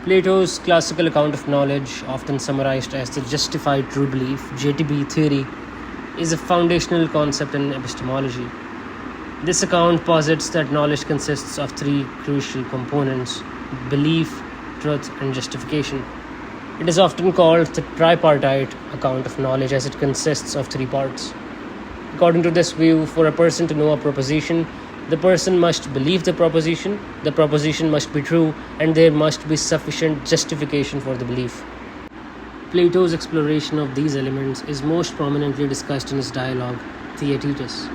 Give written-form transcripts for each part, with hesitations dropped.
Plato's classical account of knowledge, often summarized as the justified true belief (JTB theory), is a foundational concept in epistemology. This account posits that knowledge consists of three crucial components: belief, truth, and justification. It is often called the tripartite account of knowledge as it consists of three parts. According to this view, for a person to know a proposition, the person must believe the proposition must be true, and there must be sufficient justification for the belief. Plato's exploration of these elements is most prominently discussed in his dialogue, Theaetetus.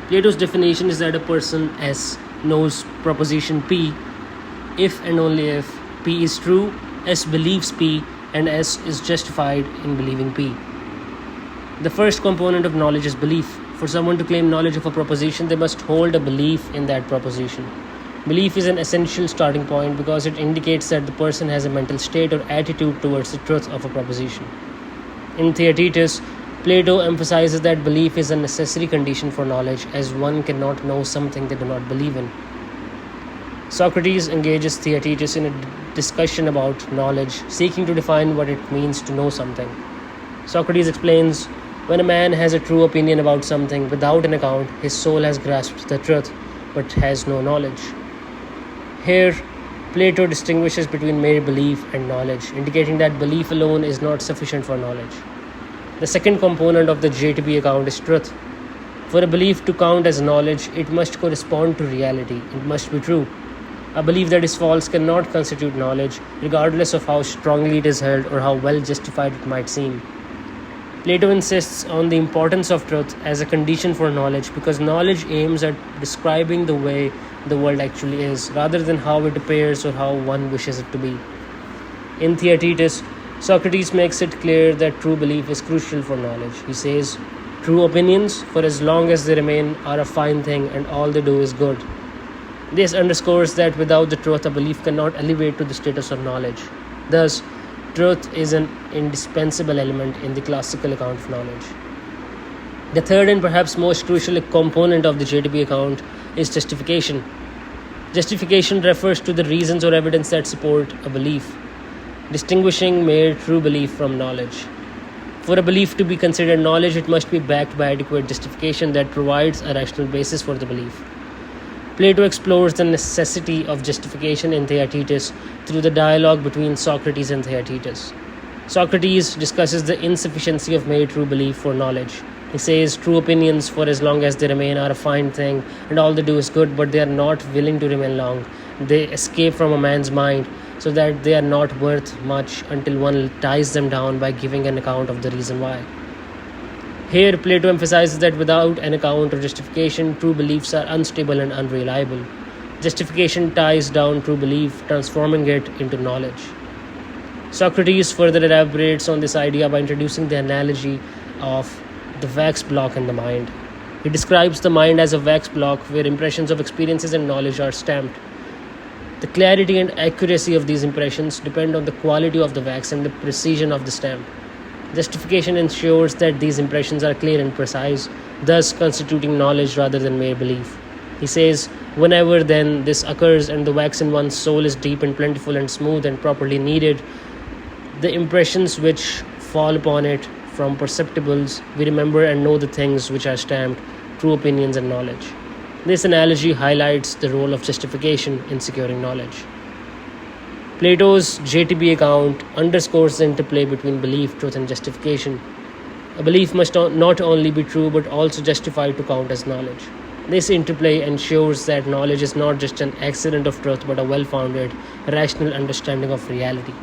Plato's definition is that a person S knows proposition P if and only if P is true, S believes P, and S is justified in believing P. The first component of knowledge is belief. For someone to claim knowledge of a proposition, they must hold a belief in that proposition. Belief is an essential starting point because it indicates that the person has a mental state or attitude towards the truth of a proposition. In Theaetetus, Plato emphasizes that belief is a necessary condition for knowledge, as one cannot know something they do not believe in. Socrates engages Theaetetus in a discussion about knowledge, seeking to define what it means to know something. Socrates explains, when a man has a true opinion about something without an account, his soul has grasped the truth but has no knowledge. Here, Plato distinguishes between mere belief and knowledge, indicating that belief alone is not sufficient for knowledge. The second component of the JTB account is truth. For a belief to count as knowledge, it must correspond to reality. It must be true. A belief that is false cannot constitute knowledge, regardless of how strongly it is held or how well justified it might seem. Plato insists on the importance of truth as a condition for knowledge because knowledge aims at describing the way the world actually is, rather than how it appears or how one wishes it to be. In Theaetetus, Socrates makes it clear that true belief is crucial for knowledge. He says, true opinions, for as long as they remain, are a fine thing and all they do is good. This underscores that without the truth, a belief cannot elevate to the status of knowledge. Thus, truth is an indispensable element in the classical account of knowledge. The third and perhaps most crucial component of the JTB account is justification. Justification refers to the reasons or evidence that support a belief, distinguishing mere true belief from knowledge. For a belief to be considered knowledge, it must be backed by adequate justification that provides a rational basis for the belief. Plato explores the necessity of justification in Theaetetus through the dialogue between Socrates and Theaetetus. Socrates discusses the insufficiency of mere true belief for knowledge. He says, true opinions, for as long as they remain, are a fine thing, and all they do is good, but they are not willing to remain long. They escape from a man's mind, so that they are not worth much until one ties them down by giving an account of the reason why. Here, Plato emphasizes that without an account or justification, true beliefs are unstable and unreliable. Justification ties down true belief, transforming it into knowledge. Socrates further elaborates on this idea by introducing the analogy of the wax block in the mind. He describes the mind as a wax block where impressions of experiences and knowledge are stamped. The clarity and accuracy of these impressions depend on the quality of the wax and the precision of the stamp. Justification ensures that these impressions are clear and precise, thus constituting knowledge rather than mere belief. He says, whenever then this occurs and the wax in one's soul is deep and plentiful and smooth and properly kneaded, the impressions which fall upon it from perceptibles, we remember and know the things which are stamped, true opinions and knowledge. This analogy highlights the role of justification in securing knowledge. Plato's JTB account underscores the interplay between belief, truth, and justification. A belief must not only be true but also justified to count as knowledge. This interplay ensures that knowledge is not just an accident of truth but a well-founded, rational understanding of reality.